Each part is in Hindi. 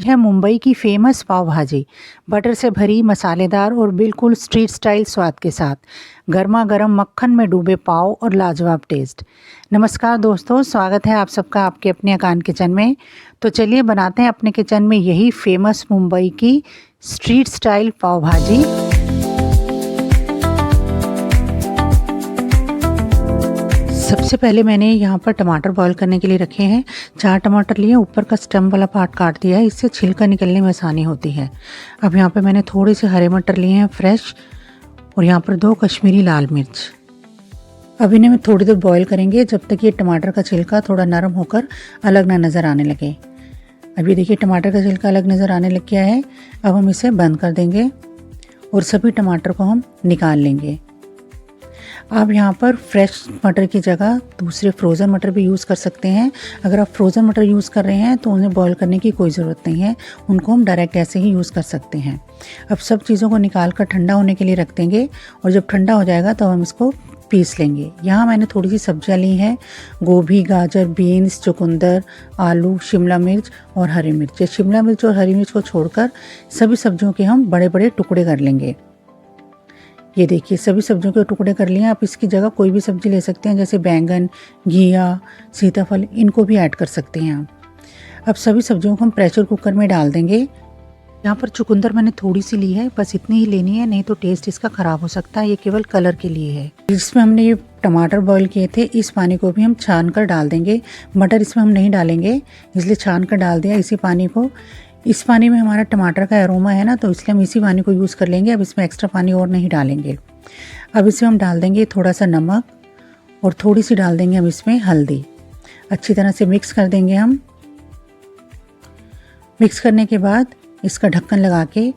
है मुंबई की फेमस पाव भाजी। बटर से भरी, मसालेदार और बिल्कुल स्ट्रीट स्टाइल स्वाद के साथ गर्मा गर्म मक्खन में डूबे पाव और लाजवाब टेस्ट। नमस्कार दोस्तों, स्वागत है आप सबका आपके अपने अकान किचन में। तो चलिए बनाते हैं अपने किचन में यही फेमस मुंबई की स्ट्रीट स्टाइल पाव भाजी। सबसे पहले मैंने यहाँ पर टमाटर बॉईल करने के लिए रखे हैं। 4 टमाटर लिए, ऊपर का स्टेम वाला पार्ट काट दिया है, इससे छिलका निकलने में आसानी होती है। अब यहाँ पे मैंने थोड़े से हरे मटर लिए हैं फ्रेश, और यहाँ पर 2 कश्मीरी लाल मिर्च। अब इन्हें थोड़ी देर बॉईल करेंगे जब तक ये टमाटर का छिलका थोड़ा नरम होकर अलग ना नज़र आने लगे। अब ये देखिए टमाटर का छिलका अलग नज़र आने लग गया है। अब हम इसे बंद कर देंगे और सभी टमाटर को हम निकाल लेंगे। आप यहाँ पर फ्रेश मटर की जगह दूसरे फ्रोज़न मटर भी यूज़ कर सकते हैं। अगर आप फ्रोज़न मटर यूज़ कर रहे हैं तो उन्हें बॉईल करने की कोई ज़रूरत नहीं है, उनको हम डायरेक्ट ऐसे ही यूज़ कर सकते हैं। अब सब चीज़ों को निकाल कर ठंडा होने के लिए रख देंगे, और जब ठंडा हो जाएगा तो हम इसको पीस लेंगे। यहाँ मैंने थोड़ी सी सब्जियाँ ली हैं, गोभी, गाजर, बीन्स, चुकंदर, आलू, शिमला मिर्च और हरी मिर्च। शिमला मिर्च और हरी मिर्च को छोड़कर सभी सब्जियों के हम बड़े बड़े टुकड़े कर लेंगे। ये देखिए सभी सब्जियों के टुकड़े कर लिए। आप इसकी जगह कोई भी सब्जी ले सकते हैं, जैसे बैंगन, घिया, सीताफल, इनको भी ऐड कर सकते हैं आप। अब सभी सब्जियों को हम प्रेशर कुकर में डाल देंगे। यहाँ पर चुकंदर मैंने थोड़ी सी ली है, बस इतनी ही लेनी है, नहीं तो टेस्ट इसका ख़राब हो सकता है। ये केवल कलर के लिए है। जिसमें हमने ये टमाटर बॉईल किए थे, इस पानी को भी हम छान कर डाल देंगे। मटर इसमें हम नहीं डालेंगे, इसलिए छान कर डाल दिया इसी पानी को। इस पानी में हमारा टमाटर का अरोमा है ना, तो इसलिए हम इसी पानी को यूज़ कर लेंगे। अब इसमें एक्स्ट्रा पानी और नहीं डालेंगे। अब इसमें हम डाल देंगे थोड़ा सा नमक, और थोड़ी सी डाल देंगे हम इसमें हल्दी। अच्छी तरह से मिक्स कर देंगे हम। मिक्स करने के बाद इसका ढक्कन लगा के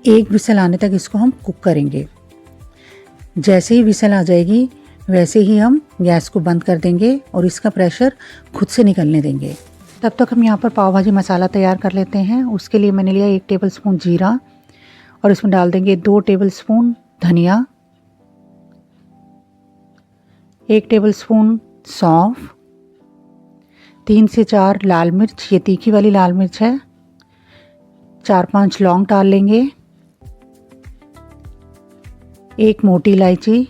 1 विसल आने तक इसको हम कुक करेंगे। जैसे ही विसल आ जाएगी वैसे ही हम गैस को बंद कर देंगे और इसका प्रेशर खुद से निकलने देंगे। तब तक हम यहाँ पर पाव भाजी मसाला तैयार कर लेते हैं। उसके लिए मैंने लिया 1 टेबलस्पून जीरा, और इसमें डाल देंगे 2 टेबलस्पून धनिया, 1 टेबलस्पून सौंफ, 3 से 4 लाल मिर्च, ये तीखी वाली लाल मिर्च है, 4-5 लौंग डाल लेंगे, 1 मोटी इलायची,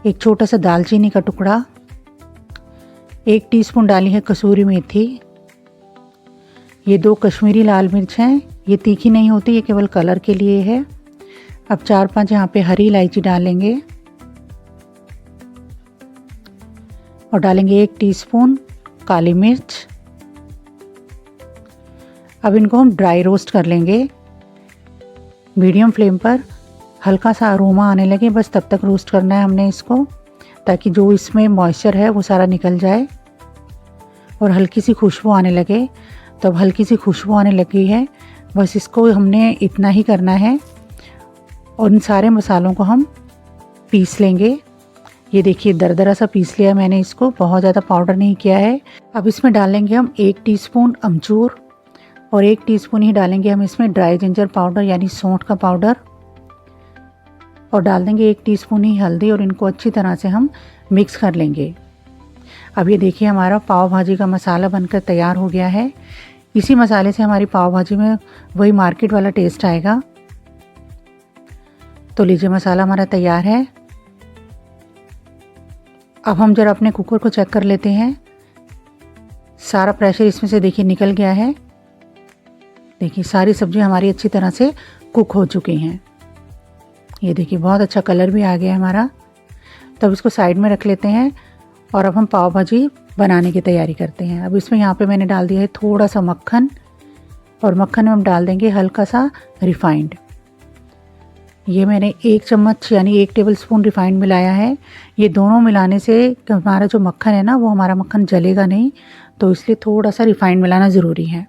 1 छोटा सा दालचीनी का टुकड़ा, 1 टीस्पून डाली है कसूरी मेथी, ये 2 कश्मीरी लाल मिर्च हैं, ये तीखी नहीं होती, ये केवल कलर के लिए है। अब 4-5 यहाँ पे हरी इलायची डालेंगे, और डालेंगे 1 टीस्पून काली मिर्च। अब इनको हम ड्राई रोस्ट कर लेंगे मीडियम फ्लेम पर। हल्का सा अरोमा आने लगे, बस तब तक रोस्ट करना है हमने इसको, ताकि जो इसमें मॉइस्चर है वो सारा निकल जाए और हल्की सी खुशबू आने लगे। तो अब हल्की सी खुशबू आने लगी है, बस इसको हमने इतना ही करना है, और इन सारे मसालों को हम पीस लेंगे। ये देखिए दरदरा सा पीस लिया मैंने इसको, बहुत ज़्यादा पाउडर नहीं किया है। अब इसमें डालेंगे हम 1 टीस्पून अमचूर, और 1 टीस्पून ही डालेंगे हम इसमें ड्राई जिंजर पाउडर यानी सौंठ का पाउडर, और डाल देंगे 1 टीस्पून ही हल्दी, और इनको अच्छी तरह से हम मिक्स कर लेंगे। अब ये देखिए हमारा पाव भाजी का मसाला बनकर तैयार हो गया है। इसी मसाले से हमारी पाव भाजी में वही मार्केट वाला टेस्ट आएगा। तो लीजिए मसाला हमारा तैयार है। अब हम जरा अपने कुकर को चेक कर लेते हैं। सारा प्रेशर इसमें से देखिए निकल गया है। देखिए सारी सब्जियां हमारी अच्छी तरह से कुक हो चुकी हैं। ये देखिए बहुत अच्छा कलर भी आ गया है हमारा। तो अब इसको साइड में रख लेते हैं, और अब हम पाव भाजी बनाने की तैयारी करते हैं। अब इसमें यहाँ पे मैंने डाल दिया है थोड़ा सा मक्खन, और मक्खन में हम डाल देंगे हल्का सा रिफाइंड। ये मैंने 1 चम्मच यानी 1 टेबलस्पून रिफाइंड मिलाया है। ये दोनों मिलाने से हमारा जो मक्खन है ना, वो हमारा मक्खन जलेगा नहीं, तो इसलिए थोड़ा सा रिफाइंड मिलाना ज़रूरी है।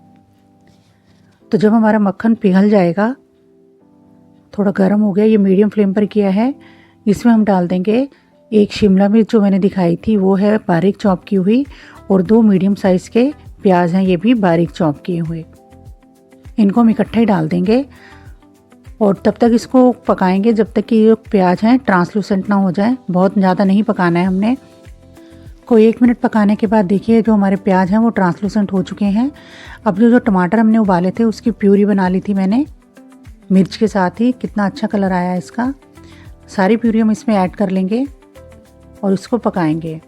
तो जब हमारा मक्खन पिघल जाएगा, थोड़ा गर्म हो गया, ये मीडियम फ्लेम पर किया है, इसमें हम डाल देंगे 1 शिमला मिर्च जो मैंने दिखाई थी वो है बारीक चॉप की हुई, और 2 मीडियम साइज़ के प्याज हैं, ये भी बारीक चॉप किए हुए। इनको हम इकट्ठे ही डाल देंगे, और तब तक इसको पकाएंगे जब तक कि ये प्याज हैं ट्रांसलूसेंट ना हो जाए। बहुत ज़्यादा नहीं पकाना है हमने। कोई 1 मिनट पकाने के बाद देखिए जो हमारे प्याज हैं वो ट्रांसलूसेंट हो चुके हैं। अब जो टमाटर हमने उबाले थे उसकी प्यूरी बना ली थी मैंने मिर्च के साथ ही। कितना अच्छा कलर आया है इसका। सारी प्यूरी हम इसमें ऐड कर लेंगे और इसको पकाएंगे।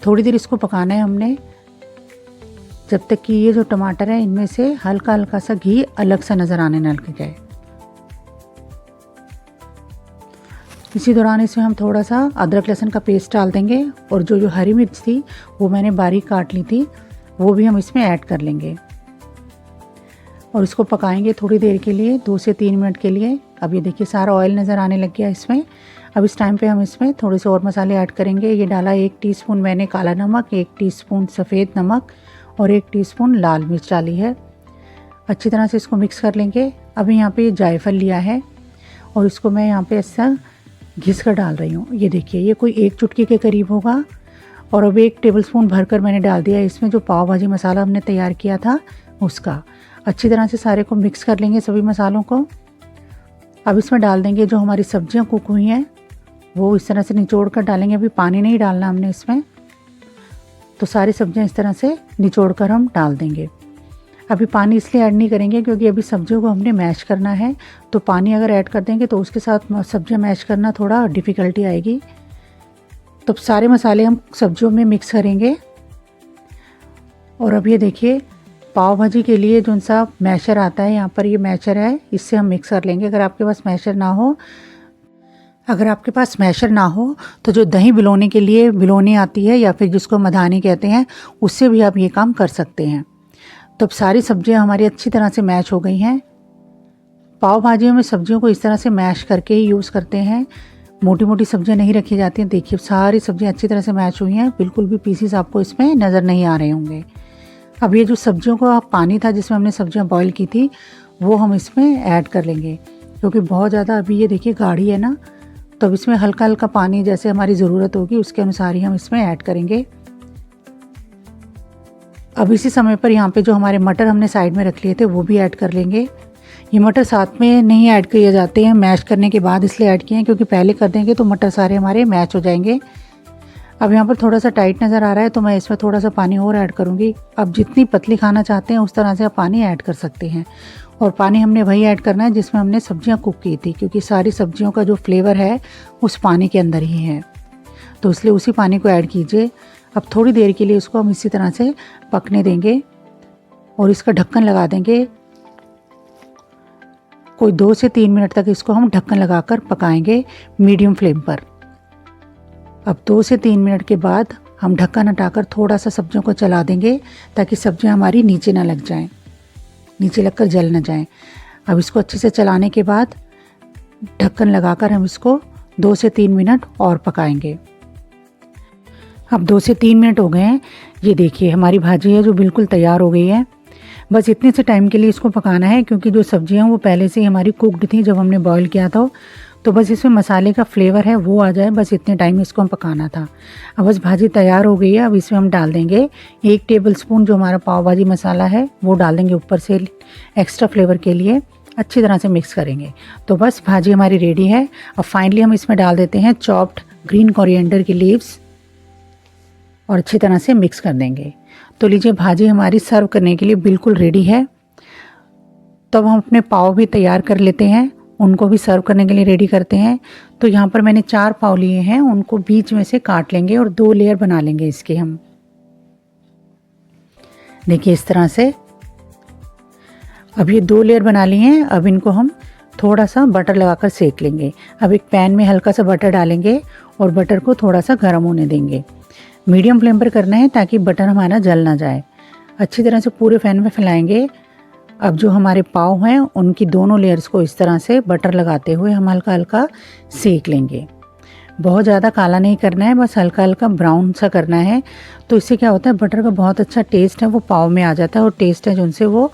थोड़ी देर इसको पकाना है हमने, जब तक कि ये जो टमाटर है इनमें से हल्का हल्का सा घी अलग सा नज़र आने न लग जाए। इसी दौरान इसमें हम थोड़ा सा अदरक लहसुन का पेस्ट डाल देंगे और जो हरी मिर्च थी वो मैंने बारीक काट ली थी वो भी हम इसमें ऐड कर लेंगे और इसको पकाएंगे थोड़ी देर के लिए, 2 से 3 मिनट के लिए। अब ये देखिए सारा ऑयल नज़र आने लग गया इसमें। अब इस टाइम पे हम इसमें थोड़े से और मसाले ऐड करेंगे। ये डाला 1 टीस्पून मैंने काला नमक, 1 टीस्पून सफ़ेद नमक और 1 टीस्पून लाल मिर्च डाली है। अच्छी तरह से इसको मिक्स कर लेंगे। अभी यहाँ पे जायफल लिया है और इसको मैं यहाँ पे ऐसा घिस कर डाल रही हूँ। ये देखिए ये कोई 1 चुटकी के करीब होगा। और अब 1 टेबलस्पून भरकर मैंने डाल दिया इसमें जो पाव भाजी मसाला हमने तैयार किया था उसका। अच्छी तरह से सारे को मिक्स कर लेंगे सभी मसालों को। अब इसमें डाल देंगे जो हमारी सब्जियां कुक हुई हैं वो इस तरह से निचोड़ कर डालेंगे। अभी पानी नहीं डालना हमने इसमें, तो सारी सब्जियां इस तरह से निचोड़ कर हम डाल देंगे। अभी पानी इसलिए ऐड नहीं करेंगे क्योंकि अभी सब्जियों को हमने मैश करना है, तो पानी अगर ऐड कर देंगे तो उसके साथ सब्जियां मैश करना थोड़ा डिफ़िकल्टी आएगी। तो सारे मसाले हम सब्जियों में मिक्स करेंगे। और अब ये देखिए पाव भाजी के लिए जो सा मैशर आता है, यहाँ पर ये मैशर है, इससे हम मिक्स कर लेंगे। अगर आपके पास मैशर ना हो तो जो दही बिलोने के लिए बिलोनी आती है या फिर जिसको मधानी कहते हैं उससे भी आप ये काम कर सकते हैं। तो अब सारी सब्जियां हमारी अच्छी तरह से मैश हो गई हैं। पाव भाजियों में सब्जियों को इस तरह से मैश करके ही यूज़ करते हैं, मोटी मोटी सब्जियां नहीं रखी जाती हैं। देखिए सारी सब्जियां अच्छी तरह से मैश हुई हैं, बिल्कुल भी पीसीस आपको इसमें नज़र नहीं आ रहे होंगे। अब ये जो सब्जियों का पानी था जिसमें हमने सब्जियां बॉईल की थी वो हम इसमें ऐड कर लेंगे, क्योंकि बहुत ज़्यादा अभी ये देखिए गाढ़ी है ना, तो अब इसमें हल्का हल्का पानी जैसे हमारी ज़रूरत होगी उसके अनुसार ही हम इसमें ऐड करेंगे। अब इसी समय पर यहाँ पे जो हमारे मटर हमने साइड में रख लिए थे वो भी ऐड कर लेंगे। ये मटर साथ में नहीं ऐड किए जाते हैं, मैश करने के बाद इसलिए ऐड किए हैं क्योंकि पहले कर देंगे तो मटर सारे हमारे मैश हो जाएंगे। अब यहाँ पर थोड़ा सा टाइट नज़र आ रहा है तो मैं इसमें थोड़ा सा पानी और ऐड करूँगी। अब जितनी पतली खाना चाहते हैं उस तरह से आप पानी ऐड कर सकते हैं। और पानी हमने वही ऐड करना है जिसमें हमने सब्जियां कुक की थी, क्योंकि सारी सब्जियों का जो फ्लेवर है उस पानी के अंदर ही है, तो इसलिए उसी पानी को ऐड कीजिए। अब थोड़ी देर के लिए इसको हम इसी तरह से पकने देंगे और इसका ढक्कन लगा देंगे। कोई 2 से 3 मिनट तक इसको हम ढक्कन लगाकर पकाएंगे मीडियम फ्लेम पर। अब 2 से 3 मिनट के बाद हम ढक्कन हटाकर थोड़ा सा सब्जियों को चला देंगे ताकि सब्जियां हमारी नीचे ना लग जाएं, नीचे लगकर जल न जाएं। अब इसको अच्छे से चलाने के बाद ढक्कन लगाकर हम इसको 2 से 3 मिनट और पकाएंगे। अब 2 से 3 मिनट हो गए हैं। ये देखिए हमारी भाजी है जो बिल्कुल तैयार हो गई है। बस इतने से टाइम के लिए इसको पकाना है, क्योंकि जो सब्जियां वो पहले से ही हमारी कुकड थी जब हमने बॉईल किया था, तो बस इसमें मसाले का फ्लेवर है वो आ जाए, बस इतने टाइम इसको हम पकाना था। अब बस भाजी तैयार हो गई है। अब इसमें हम डाल देंगे 1 टेबलस्पून जो हमारा पाव भाजी मसाला है वो डाल देंगे ऊपर से एक्स्ट्रा फ्लेवर के लिए। अच्छी तरह से मिक्स करेंगे तो बस भाजी हमारी रेडी है। अब फाइनली हम इसमें डाल देते हैं चॉप्ड ग्रीन कोरिएंडर की लीव्स और अच्छी तरह से मिक्स कर देंगे। तो लीजिए भाजी हमारी सर्व करने के लिए बिल्कुल रेडी है। तो अब हम अपने पाव भी तैयार कर लेते हैं, उनको भी सर्व करने के लिए रेडी करते हैं। तो यहाँ पर मैंने 4 पाव लिए हैं, उनको बीच में से काट लेंगे और 2 लेयर बना लेंगे इसके हम। देखिए इस तरह से अब ये 2 लेयर बना लिए हैं। अब इनको हम थोड़ा सा बटर लगाकर सेक लेंगे। अब एक पैन में हल्का सा बटर डालेंगे और बटर को थोड़ा सा गर्म होने देंगे। मीडियम फ्लेम पर करना है ताकि बटर हमारा जल ना जाए। अच्छी तरह से पूरे पैन में फैलाएंगे। अब जो हमारे पाव हैं उनकी दोनों लेयर्स को इस तरह से बटर लगाते हुए हम हल्का हल्का सेक लेंगे। बहुत ज़्यादा काला नहीं करना है, बस हल्का हल्का ब्राउन सा करना है। तो इससे क्या होता है, बटर का बहुत अच्छा टेस्ट है वो पाव में आ जाता है और टेस्ट है जिनसे वो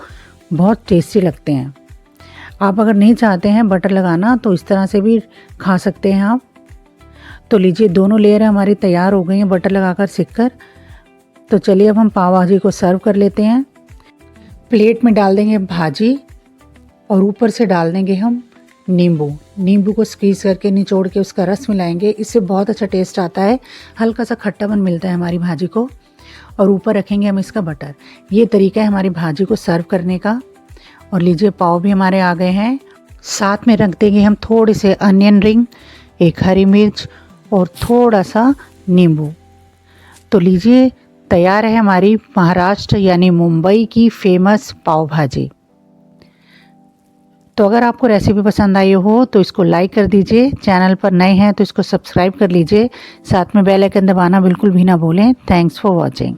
बहुत टेस्टी लगते हैं। आप अगर नहीं चाहते हैं बटर लगाना तो इस तरह से भी खा सकते हैं आप। तो लीजिए दोनों लेयर हमारी तैयार हो गई हैं बटर लगाकर सेक कर। तो चलिए अब हम पाव भाजी को सर्व कर लेते हैं। प्लेट में डाल देंगे भाजी और ऊपर से डाल देंगे हम नींबू को स्क्वीज़ करके निचोड़ के उसका रस मिलाएंगे, इससे बहुत अच्छा टेस्ट आता है, हल्का सा खट्टापन मिलता है हमारी भाजी को। और ऊपर रखेंगे हम इसका बटर। ये तरीका है हमारी भाजी को सर्व करने का। और लीजिए पाव भी हमारे आ गए हैं। साथ में रख देंगे हम थोड़े से अनियन रिंग, एक हरी मिर्च और थोड़ा सा नींबू। तो लीजिए तैयार है हमारी महाराष्ट्र यानी मुंबई की फेमस पाव भाजी। तो अगर आपको रेसिपी पसंद आई हो तो इसको लाइक कर दीजिए, चैनल पर नए हैं तो इसको सब्सक्राइब कर लीजिए, साथ में बेल आइकन दबाना बिल्कुल भी ना भूलें। Thanks for watching.